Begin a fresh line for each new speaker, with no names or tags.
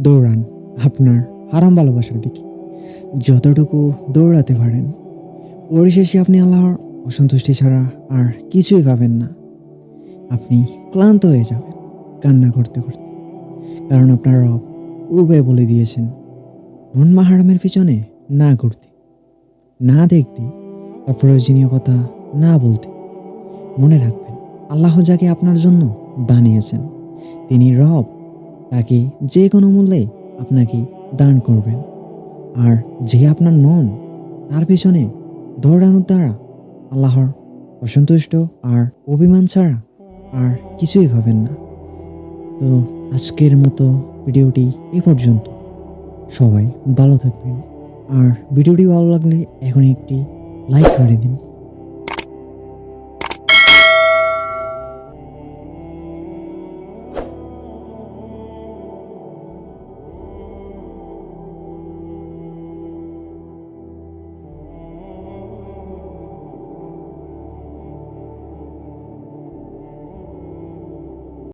দৌড়ান আপনার হারাম ভালোবাসার দিকে। যতটুকু দৌড়াতে পারেন, পরিশেষে আপনি আল্লাহর অসন্তুষ্টি ছাড়া আর কিছুই পাবেন না। আপনি ক্লান্ত হয়ে যাবেন কান্না করতে করতে, কারণ আপনার রব পূর্বে বলে দিয়েছেন নন মাহারামের পিছনে না ঘুরতে, না দেখতে, অপ্রয়োজনীয় কথা না বলতে। মনে রাখবেন, আল্লাহ যাকে আপনার জন্য বানিয়েছেন তিনি রব, তাকে যে কোনো মূল্যে আপনাকে দান করবেন। আর যে আপনার নন, তার পিছনে দৌড়ানোর দ্বারা আল্লাহর অসন্তুষ্ট আর অভিমান ছাড়া আর কিছুই পাবেন না। তো আজকের মতো ভিডিওটি এ পর্যন্ত। সবাই ভালো থাকবেন, আর ভিডিওটি ভালো লাগলে এখনই একটি লাইক করে দিন।